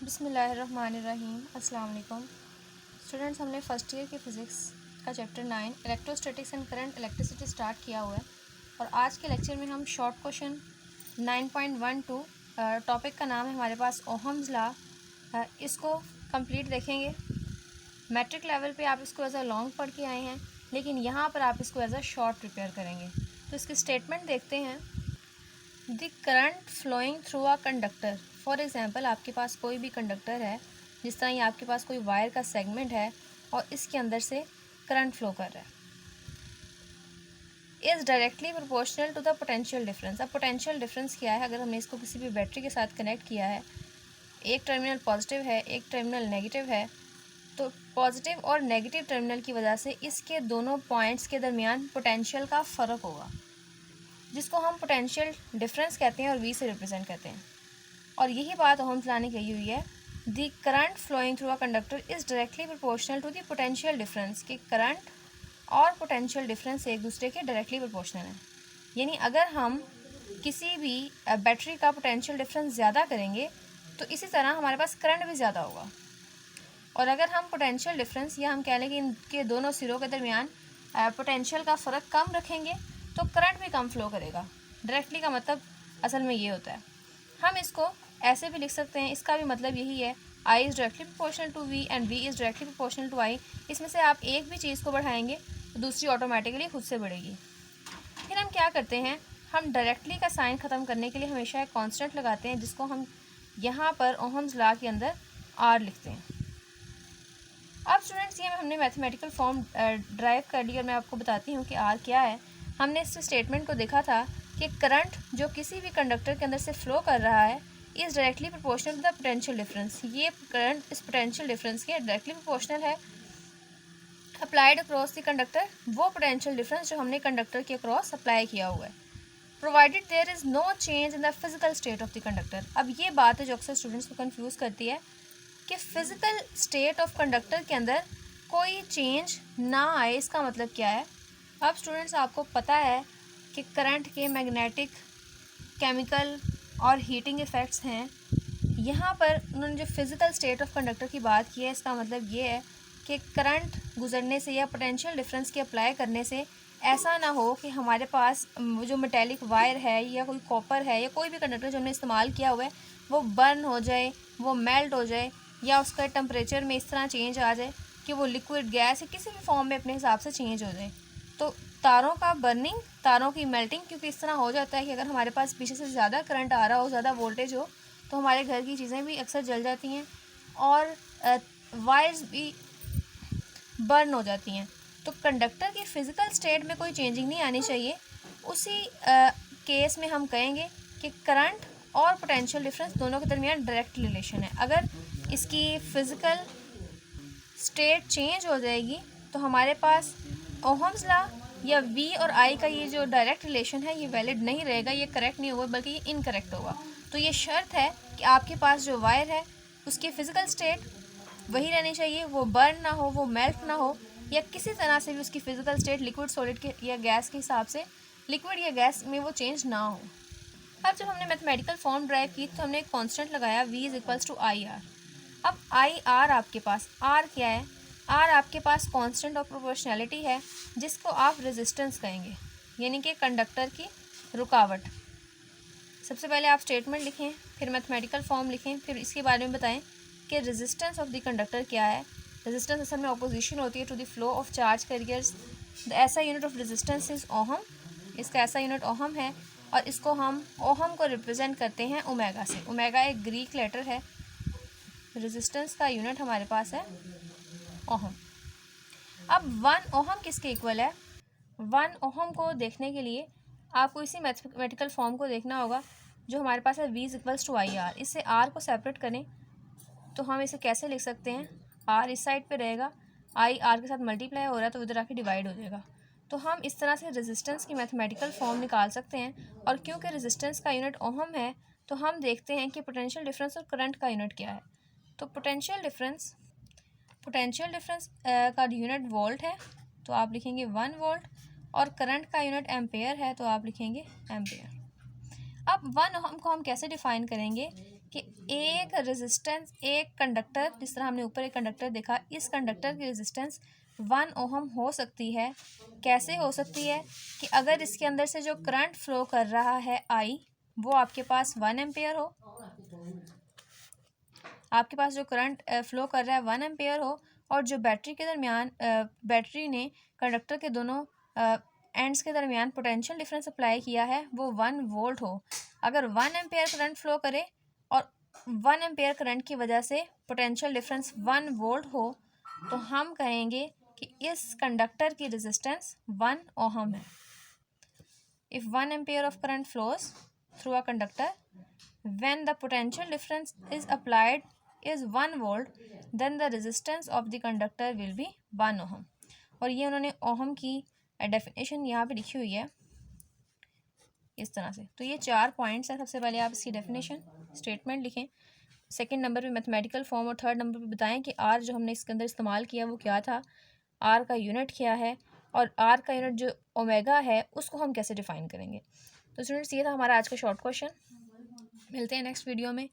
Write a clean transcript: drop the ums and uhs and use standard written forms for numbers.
बिस्मिल्लाहिर्रहमानिर्रहीम। अस्सलाम वालेकुम स्टूडेंट्स, हमने फ़र्स्ट ईयर की फ़िज़िक्स का chapter 9 electrostatics and current electricity start किया हुआ है और आज के लेक्चर में हम शॉर्ट क्वेश्चन 9.12 टॉपिक का नाम है हमारे पास ओहम्स लॉ, इसको कंप्लीट देखेंगे। मैट्रिक लेवल पे आप इसको एज अ लॉन्ग पढ़ के आए हैं, लेकिन यहाँ पर आप इसको एज अ शॉर्ट प्रिपेयर करेंगे। तो इसकी स्टेटमेंट देखते हैं। The current flowing through a conductor, for example आपके पास कोई भी कंडक्टर है, जिस तरह ये आपके पास कोई वायर का सेगमेंट है और इसके अंदर से करंट फ्लो कर रहा है, is directly proportional to the potential difference. अब पोटेंशियल डिफरेंस क्या है? अगर हमने इसको किसी भी बैटरी के साथ कनेक्ट किया है, एक टर्मिनल पॉजिटिव है, एक टर्मिनल नेगेटिव है, तो पॉजिटिव और नेगेटिव टर्मिनल की वजह से इसके दोनों पॉइंट्स के दरमियान पोटेंशियल का फ़र्क होगा, जिसको हम पोटेंशियल डिफरेंस कहते हैं और वी से रिप्रेजेंट करते हैं। और यही बात ओहम्स लॉ ने कही हुई है, the current flowing through a conductor is directly proportional to the potential difference, कि करंट और पोटेंशियल डिफरेंस एक दूसरे के डायरेक्टली प्रोपोर्शनल है। यानी अगर हम किसी भी बैटरी का पोटेंशियल डिफरेंस ज़्यादा करेंगे तो इसी तरह हमारे पास करंट भी ज़्यादा होगा, और अगर हम पोटेंशियल डिफरेंस या हम कह लें कि इनके दोनों सिरों के दरमियान पोटेंशियल का फ़र्क कम रखेंगे तो करंट भी कम फ्लो करेगा। डायरेक्टली का मतलब असल में ये होता है। हम इसको ऐसे भी लिख सकते हैं, इसका भी मतलब यही है, I is directly proportional to V and V is directly proportional to I। इसमें से आप एक भी चीज़ को बढ़ाएंगे तो दूसरी ऑटोमेटिकली खुद से बढ़ेगी। फिर हम क्या करते हैं, हम डायरेक्टली का साइन ख़त्म करने के लिए हमेशा एक कांस्टेंट लगाते हैं, जिसको हम यहाँ पर ओहम्स लॉ के अंदर R लिखते हैं। अब स्टूडेंट्स, ये हमने मैथमेटिकल फॉर्म ड्राइव कर ली और मैं आपको बताती हूँ कि R क्या है। हमने इस स्टेटमेंट को देखा था कि करंट जो किसी भी कंडक्टर के अंदर से फ्लो कर रहा है is directly proportional to the potential difference. ये करंट इस पोटेंशियल डिफरेंस के डायरेक्टली प्रोपोर्शनल है। अप्लाइड अक्रॉस द कंडक्टर, वो पोटेंशियल डिफरेंस जो हमने कंडक्टर के अक्रॉस अप्लाई किया हुआ है। Provided there is no change in the physical state of the conductor. अब ये बात है जो अक्सर स्टूडेंट्स को कन्फ्यूज़ करती है कि फ़िज़िकल स्टेट ऑफ कंडक्टर के अंदर कोई चेंज ना आए, इसका मतलब क्या है? अब स्टूडेंट्स, आपको पता है कि करंट के मैग्नेटिक, केमिकल और हीटिंग इफ़ेक्ट्स हैं। यहाँ पर उन्होंने जो फिज़िकल स्टेट ऑफ कंडक्टर की बात की है, इसका मतलब ये है कि करंट गुजरने से या पोटेंशियल डिफरेंस के अप्लाई करने से ऐसा ना हो कि हमारे पास जो मेटेलिक वायर है या कोई कॉपर है या कोई भी कंडक्टर जो हमने इस्तेमाल किया हुआ है वो बर्न हो जाए, वो मेल्ट हो जाए, या उसका टेम्परेचर में इस तरह चेंज आ जाए कि वो लिक्विड गैस या किसी भी फॉर्म में अपने हिसाब से चेंज हो जाए। तो तारों का बर्निंग, तारों की मेल्टिंग, क्योंकि इस तरह हो जाता है कि अगर हमारे पास पीछे से ज़्यादा करंट आ रहा हो, ज़्यादा वोल्टेज हो, तो हमारे घर की चीज़ें भी अक्सर जल जाती हैं और वायर्स भी बर्न हो जाती हैं। तो कंडक्टर की फ़िज़िकल स्टेट में कोई चेंजिंग नहीं आनी चाहिए। उसी केस में हम कहेंगे कि करंट और पोटेंशियल डिफरेंस दोनों के दरमियान डायरेक्ट रिलेशन है। अगर इसकी फ़िज़िकल स्टेट चेंज हो जाएगी तो हमारे पास ओहम्स लॉ या V और I का ये जो डायरेक्ट रिलेशन है ये वैलिड नहीं रहेगा, ये करेक्ट नहीं होगा बल्कि ये इनकरेक्ट होगा। तो ये शर्त है कि आपके पास जो वायर है उसकी फ़िज़िकल स्टेट वही रहनी चाहिए, वो बर्न ना हो, वो मेल्ट ना हो, या किसी तरह से भी उसकी फ़िज़िकल स्टेट लिक्विड, सॉलिड के या गैस के हिसाब से लिक्विड या गैस में वो चेंज ना हो। अब जब हमने मैथमेटिकल फॉर्म ड्राइव की तो हमने एक कांस्टेंट लगाया, V is equals to I R. अब आई आर आपके पास, आर क्या है? आर आपके पास कांस्टेंट ऑफ प्रोपोर्शनैलिटी है, जिसको आप रेजिस्टेंस कहेंगे, यानी कि कंडक्टर की रुकावट। सबसे पहले आप स्टेटमेंट लिखें, फिर मैथमेटिकल फॉर्म लिखें, फिर इसके बारे में बताएं कि रेजिस्टेंस ऑफ द कंडक्टर क्या है। रेजिस्टेंस असल में ऑपोजिशन होती है to the flow of charge carriers. The ऐसा unit of resistance is ohm, इसका ऐसा यूनिट ओहम है और इसको हम ओहम को रिप्रेजेंट करते हैं ओमेगा से। ओमेगा एक ग्रीक लेटर है। रेजिस्टेंस का यूनिट हमारे पास है ओहम। अब 1 ओहम किसके इक्वल है? 1 ओहम को देखने के लिए आपको इसी मैथमेटिकल फॉर्म को देखना होगा जो हमारे पास है, V is equals to I R. इससे R को सेपरेट करें तो हम इसे कैसे लिख सकते हैं? R इस साइड पे रहेगा, I R के साथ मल्टीप्लाई हो रहा है तो इधर आके डिवाइड हो जाएगा। तो हम इस तरह से रेजिस्टेंस की मैथमेटिकल फॉर्म निकाल सकते हैं। और क्योंकि रेजिस्टेंस का यूनिट ओहम है तो हम देखते हैं कि पोटेंशियल डिफरेंस और करंट का यूनिट क्या है। तो पोटेंशियल डिफरेंस का यूनिट वोल्ट है तो आप लिखेंगे 1 वोल्ट, और करंट का यूनिट एम्पेयर है तो आप लिखेंगे एम्पेयर। अब 1 ओहम को हम कैसे डिफ़ाइन करेंगे कि एक रेजिस्टेंस, एक कंडक्टर, जिस तरह हमने ऊपर एक कंडक्टर देखा, इस कंडक्टर की रेजिस्टेंस 1 ओहम हो सकती है। कैसे हो सकती है कि अगर इसके अंदर से जो करंट फ्लो कर रहा है आई, वो आपके पास 1 एम्पेयर हो, आपके पास जो करंट फ्लो कर रहा है 1 एम्पेयर हो, और जो बैटरी के दरमियान बैटरी ने कंडक्टर के दोनों एंड्स के दरमियान पोटेंशियल डिफरेंस अप्लाई किया है वो 1 वोल्ट हो। अगर 1 एम्पेयर करंट फ्लो करे और 1 एम्पेयर करंट की वजह से पोटेंशियल डिफरेंस 1 वोल्ट हो, तो हम कहेंगे कि इस कंडक्टर की रेजिस्टेंस 1 ओहम है। If 1 ampere of current flows through a conductor, when the potential difference is applied is 1 volt, then the resistance of the conductor will be 1 ohm। और ये उन्होंने ओहम की डेफिनेशन यहाँ पे लिखी हुई है इस तरह से। तो ये 4 पॉइंट्स हैं। सबसे पहले आप इसकी डेफिनेशन स्टेटमेंट लिखें, सेकंड नंबर पे मैथमेटिकल फॉर्म, और थर्ड नंबर पे बताएं कि आर जो हमने इसके अंदर इस्तेमाल किया वो क्या था, आर का यूनिट क्या है, और आर का यूनिट जो ओमेगा है उसको हम कैसे डिफाइन करेंगे। तो स्टूडेंट्स, ये था हमारा आज का शॉर्ट क्वेश्चन। मिलते हैं नेक्स्ट वीडियो में।